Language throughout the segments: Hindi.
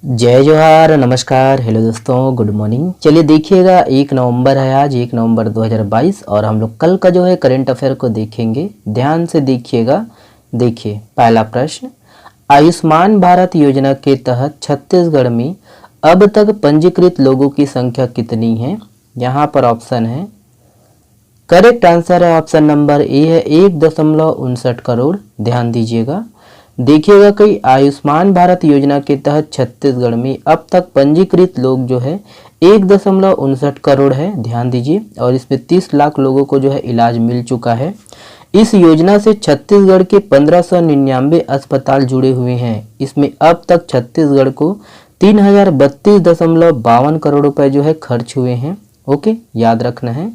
जय जोहार, नमस्कार, हेलो दोस्तों, गुड मॉर्निंग। चलिए देखिएगा 1 नवंबर है आज, 1 नवंबर 2022 और हम लोग कल का जो है करंट अफेयर को देखेंगे। ध्यान से देखिएगा। देखिए पहला प्रश्न, आयुष्मान भारत योजना के तहत छत्तीसगढ़ में अब तक पंजीकृत लोगों की संख्या कितनी है? यहाँ पर ऑप्शन है, करेक्ट आंसर है ऑप्शन नंबर ए है 1.59 करोड़। ध्यान दीजिएगा। देखिएगा कि आयुष्मान भारत योजना के तहत छत्तीसगढ़ में अब तक पंजीकृत लोग जो है 1.59 करोड़ है। ध्यान दीजिए। और इसमें 30 लाख लोगों को जो है इलाज मिल चुका है। इस योजना से छत्तीसगढ़ के 1599 अस्पताल जुड़े हुए हैं। इसमें अब तक छत्तीसगढ़ को 3032.52 करोड़ रुपए जो है खर्च हुए हैं। ओके, याद रखना है।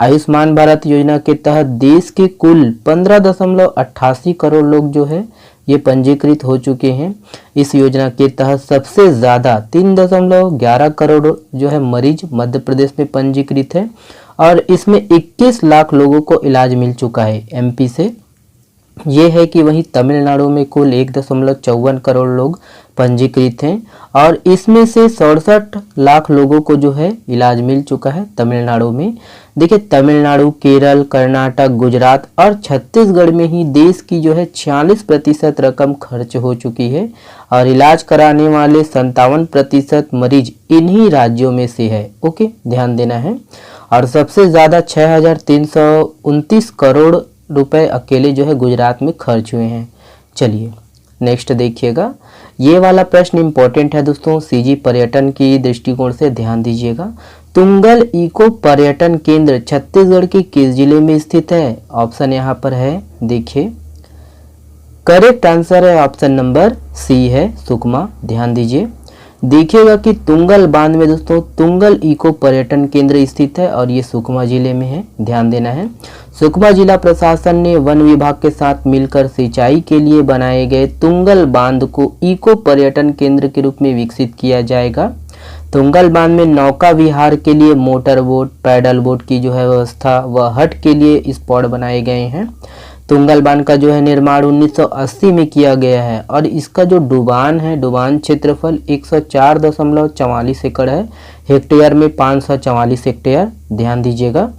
आयुष्मान भारत योजना के तहत देश के कुल 15.88 करोड़ लोग जो है ये पंजीकृत हो चुके हैं। इस योजना के तहत सबसे ज़्यादा 3.11 करोड़ जो है मरीज मध्य प्रदेश में पंजीकृत है और इसमें 21 लाख लोगों को इलाज मिल चुका है एमपी से। ये है कि वहीं तमिलनाडु में कुल 1.54 करोड़ लोग पंजीकृत हैं और इसमें से 67 लाख लोगों को जो है इलाज मिल चुका है तमिलनाडु में। देखिए तमिलनाडु, केरल, कर्नाटक, गुजरात और छत्तीसगढ़ में ही देश की जो है 46% रकम खर्च हो चुकी है और इलाज कराने वाले 57% मरीज इन्हीं राज्यों में से है। ओके, ध्यान देना है। और सबसे ज़्यादा 6,329 करोड़ रुपए अकेले जो है गुजरात में खर्च हुए हैं। चलिए नेक्स्ट देखिएगा। ये वाला प्रश्न इंपॉर्टेंट है दोस्तों, सीजी पर्यटन की दृष्टिकोण से। ध्यान दीजिएगा। तुंगल इको पर्यटन केंद्र छत्तीसगढ़ के किस जिले में स्थित है? ऑप्शन यहाँ पर है, देखिए करेक्ट आंसर है ऑप्शन नंबर सी है, सुकमा। ध्यान दीजिए। देखिएगा कि तुंगल बांध में दोस्तों तुंगल इको पर्यटन केंद्र स्थित है और ये सुकमा जिले में है। ध्यान देना है। सुकमा जिला प्रशासन ने वन विभाग के साथ मिलकर सिंचाई के लिए बनाए गए तुंगल बांध को इको पर्यटन केंद्र के रूप में विकसित किया जाएगा। तुंगल बांध में नौका विहार के लिए मोटर बोट, पैडल बोट की जो है व्यवस्था व हट के लिए स्पॉट बनाए गए हैं। तुंगल बांध का जो है निर्माण 1980 में किया गया है और इसका जो डुबान है, डुबान क्षेत्रफल 104.44 एकड़ है। हेक्टेयर में 544 हेक्टेयर। ध्यान दीजिएगा।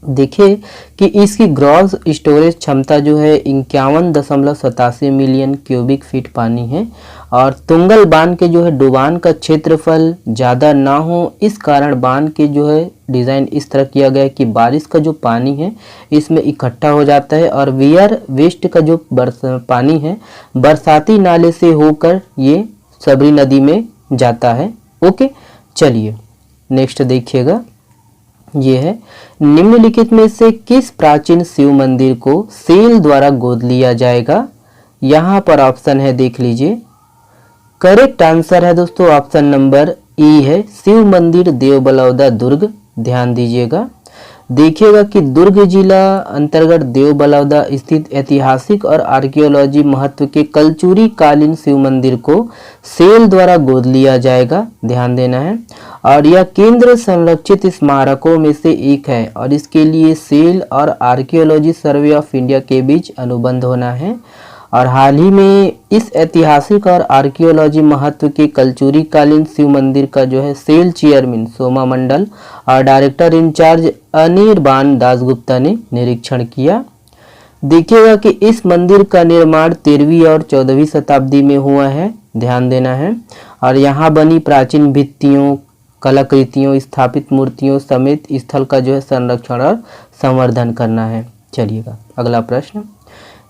देखिए कि इसकी ग्रॉस स्टोरेज क्षमता जो है 51.87 मिलियन क्यूबिक फीट पानी है और तुंगल बांध के जो है डुबान का क्षेत्रफल ज़्यादा ना हो, इस कारण बांध के जो है डिज़ाइन इस तरह किया गया है कि बारिश का जो पानी है इसमें इकट्ठा हो जाता है और वियर वेस्ट का जो पानी है बरसाती नाले से होकर ये सबरी नदी में जाता है। ओके, चलिए नेक्स्ट देखिएगा। ये है, निम्नलिखित में से किस प्राचीन शिव मंदिर को सेल द्वारा गोद लिया जाएगा? यहाँ पर ऑप्शन है, देख लीजिए। करेक्ट आंसर है दोस्तों ऑप्शन नंबर ई है, शिव मंदिर देवबलौदा दुर्ग। ध्यान दीजिएगा। देखिएगा कि दुर्ग जिला अंतर्गत देवबलौदा स्थित ऐतिहासिक और आर्कियोलॉजी महत्व के कलचुरी कालीन शिव मंदिर को सेल द्वारा गोद लिया जाएगा। ध्यान देना है। और यह केंद्र संरक्षित स्मारकों में से एक है और इसके लिए सेल और आर्कियोलॉजी सर्वे ऑफ इंडिया के बीच अनुबंध होना है। और हाल ही में इस ऐतिहासिक और आर्कियोलॉजी महत्व के कलचुरी कालीन शिव मंदिर का जो है सेल चेयरमैन सोमा मंडल और डायरेक्टर इंचार्ज अनिर्बान दासगुप्ता ने निरीक्षण किया। देखिएगा कि इस मंदिर का निर्माण 13वीं और 14वीं शताब्दी में हुआ है। ध्यान देना है। और यहाँ बनी प्राचीन भित्तियों, कलाकृतियों, स्थापित मूर्तियों समेत स्थल का जो है संरक्षण और संवर्धन करना है। चलिएगा अगला प्रश्न।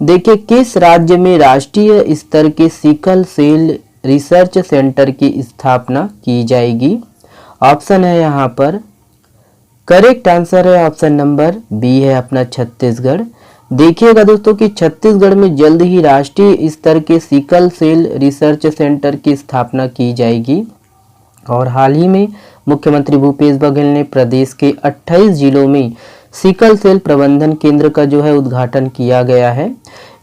देखिए किस राज्य में राष्ट्रीय स्तर के सिकल सेल रिसर्च सेंटर की स्थापना की जाएगी? ऑप्शन है यहाँ पर, करेक्ट आंसर है ऑप्शन नंबर बी है अपना छत्तीसगढ़। देखिएगा दोस्तों कि छत्तीसगढ़ में जल्द ही राष्ट्रीय स्तर के सिकल सेल रिसर्च सेंटर की स्थापना की जाएगी और हाल ही में मुख्यमंत्री भूपेश बघेल ने प्रदेश के 28 जिलों में सिकल सेल प्रबंधन केंद्र का जो है उद्घाटन किया गया है।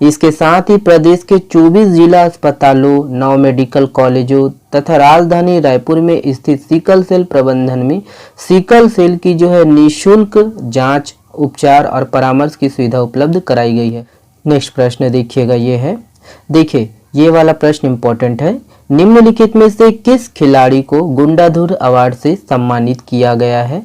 इसके साथ ही प्रदेश के 24 जिला अस्पतालों, 9 मेडिकल कॉलेजों तथा राजधानी रायपुर में स्थित सिकल सेल प्रबंधन में सिकल सेल की जो है निःशुल्क जांच, उपचार और परामर्श की सुविधा उपलब्ध कराई गई है। नेक्स्ट प्रश्न देखिएगा। ये है, देखिए ये वाला प्रश्न इंपॉर्टेंट है। निम्नलिखित में से किस खिलाड़ी को गुंडाधुर अवार्ड से सम्मानित किया गया है?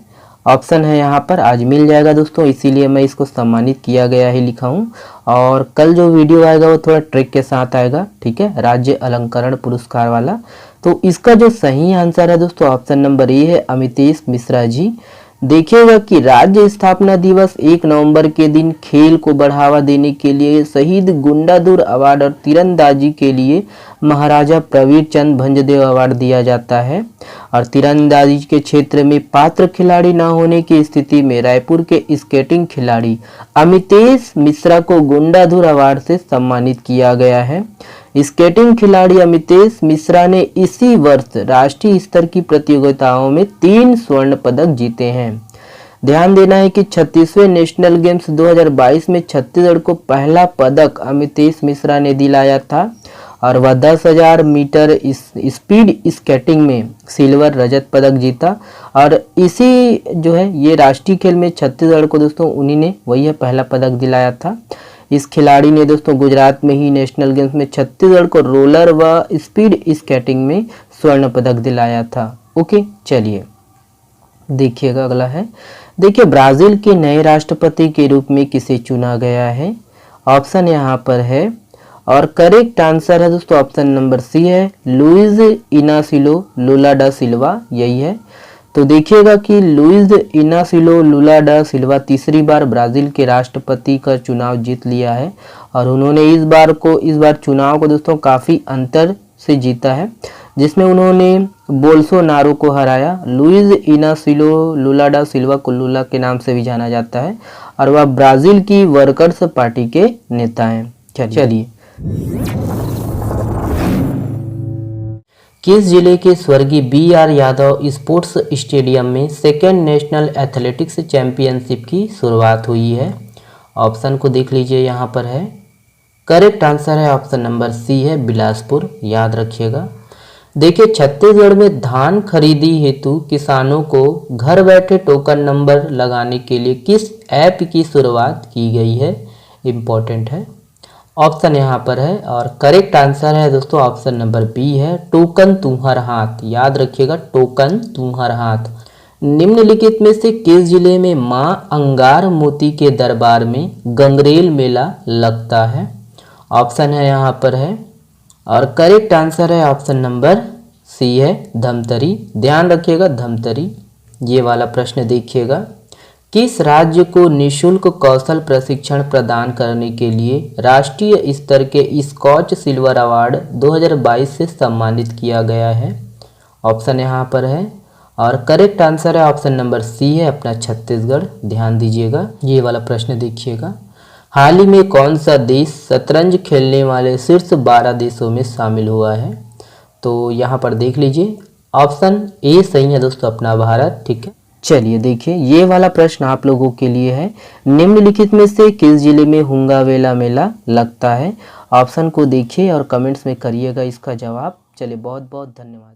ऑप्शन है यहाँ पर, आज मिल जाएगा दोस्तों, इसीलिए मैं इसको सम्मानित किया गया ही लिखा हूँ। और कल जो वीडियो आएगा वो थोड़ा ट्रिक के साथ आएगा, ठीक है, राज्य अलंकरण पुरस्कार वाला। तो इसका जो सही आंसर है दोस्तों ऑप्शन नंबर ए है, अमितेश मिश्रा जी। देखिएगा कि राज्य स्थापना दिवस 1 नवंबर के दिन खेल को बढ़ावा देने के लिए शहीद गुंडाधुर अवार्ड और तीरंदाजी के लिए महाराजा प्रवीर चंद भंजदेव अवार्ड दिया जाता है। और तीरंदाजी के क्षेत्र में पात्र खिलाड़ी न होने की स्थिति में रायपुर के स्केटिंग खिलाड़ी अमितेश मिश्रा को गुंडाधुर अवार्ड से सम्मानित किया गया है। स्केटिंग खिलाड़ी अमितेश मिश्रा ने इसी वर्ष राष्ट्रीय स्तर की प्रतियोगिताओं में 3 स्वर्ण पदक जीते हैं। ध्यान देना है कि 36वें नेशनल गेम्स 2022 में छत्तीसगढ़ को पहला पदक अमितेश मिश्रा ने दिलाया था और वह 10,000 मीटर स्पीड स्केटिंग में सिल्वर रजत पदक जीता। और इसी जो है ये राष्ट्रीय खेल में छत्तीसगढ़ को दोस्तों उन्हीं ने वही है पहला पदक दिलाया था। इस खिलाड़ी ने दोस्तों गुजरात में ही नेशनल गेम्स में छत्तीसगढ़ को रोलर व स्पीड स्केटिंग में स्वर्ण पदक दिलाया था। ओके, चलिए देखिएगा अगला है। देखिए, ब्राजील के नए राष्ट्रपति के रूप में किसे चुना गया है? ऑप्शन यहाँ पर है और करेक्ट आंसर है दोस्तों ऑप्शन नंबर सी है, लुइज इनासियो लुला डा सिल्वा, यही है। तो देखिएगा कि लुइज इनासियो लुला डा सिल्वा तीसरी बार ब्राजील के राष्ट्रपति का चुनाव जीत लिया है और उन्होंने इस बार चुनाव को दोस्तों काफ़ी अंतर से जीता है, जिसमें उन्होंने बोल्सोनारो को हराया। लुइज इनासियो लुला डा सिल्वा को लुला के नाम से भी जाना जाता है और वह ब्राज़ील की वर्कर्स पार्टी के नेता हैं। चलिए, किस जिले के स्वर्गीय BR यादव स्पोर्ट्स स्टेडियम में सेकेंड नेशनल एथलेटिक्स चैंपियनशिप की शुरुआत हुई है? ऑप्शन को देख लीजिए, यहाँ पर है। करेक्ट आंसर है ऑप्शन नंबर सी है, बिलासपुर, याद रखिएगा। देखिए, छत्तीसगढ़ में धान खरीदी हेतु किसानों को घर बैठे टोकन नंबर लगाने के लिए किस ऐप की शुरुआत की गई है? इम्पोर्टेंट है, ऑप्शन यहाँ पर है और करेक्ट आंसर है दोस्तों ऑप्शन नंबर बी है, टोकन तुम्हार हाथ, याद रखिएगा, टोकन तुम्हार हाथ। निम्नलिखित में से किस जिले में मां अंगार मोती के दरबार में गंगरेल मेला लगता है? ऑप्शन है यहाँ पर है और करेक्ट आंसर है ऑप्शन नंबर सी है, धमतरी, ध्यान रखिएगा, धमतरी। ये वाला प्रश्न देखिएगा, किस राज्य को निःशुल्क कौशल प्रशिक्षण प्रदान करने के लिए राष्ट्रीय स्तर के स्कॉच सिल्वर अवार्ड 2022 से सम्मानित किया गया है? ऑप्शन यहाँ पर है और करेक्ट आंसर है ऑप्शन नंबर सी है, अपना छत्तीसगढ़, ध्यान दीजिएगा। ये वाला प्रश्न देखिएगा, हाल ही में कौन सा देश शतरंज खेलने वाले शीर्ष 12 देशों में शामिल हुआ है? तो यहाँ पर देख लीजिए, ऑप्शन ए सही है दोस्तों, अपना भारत, ठीक है। चलिए देखिए, ये वाला प्रश्न आप लोगों के लिए है, निम्नलिखित में से किस जिले में हुंगावेला मेला लगता है? ऑप्शन को देखिए और कमेंट्स में करिएगा इसका जवाब। चलिए, बहुत बहुत धन्यवाद।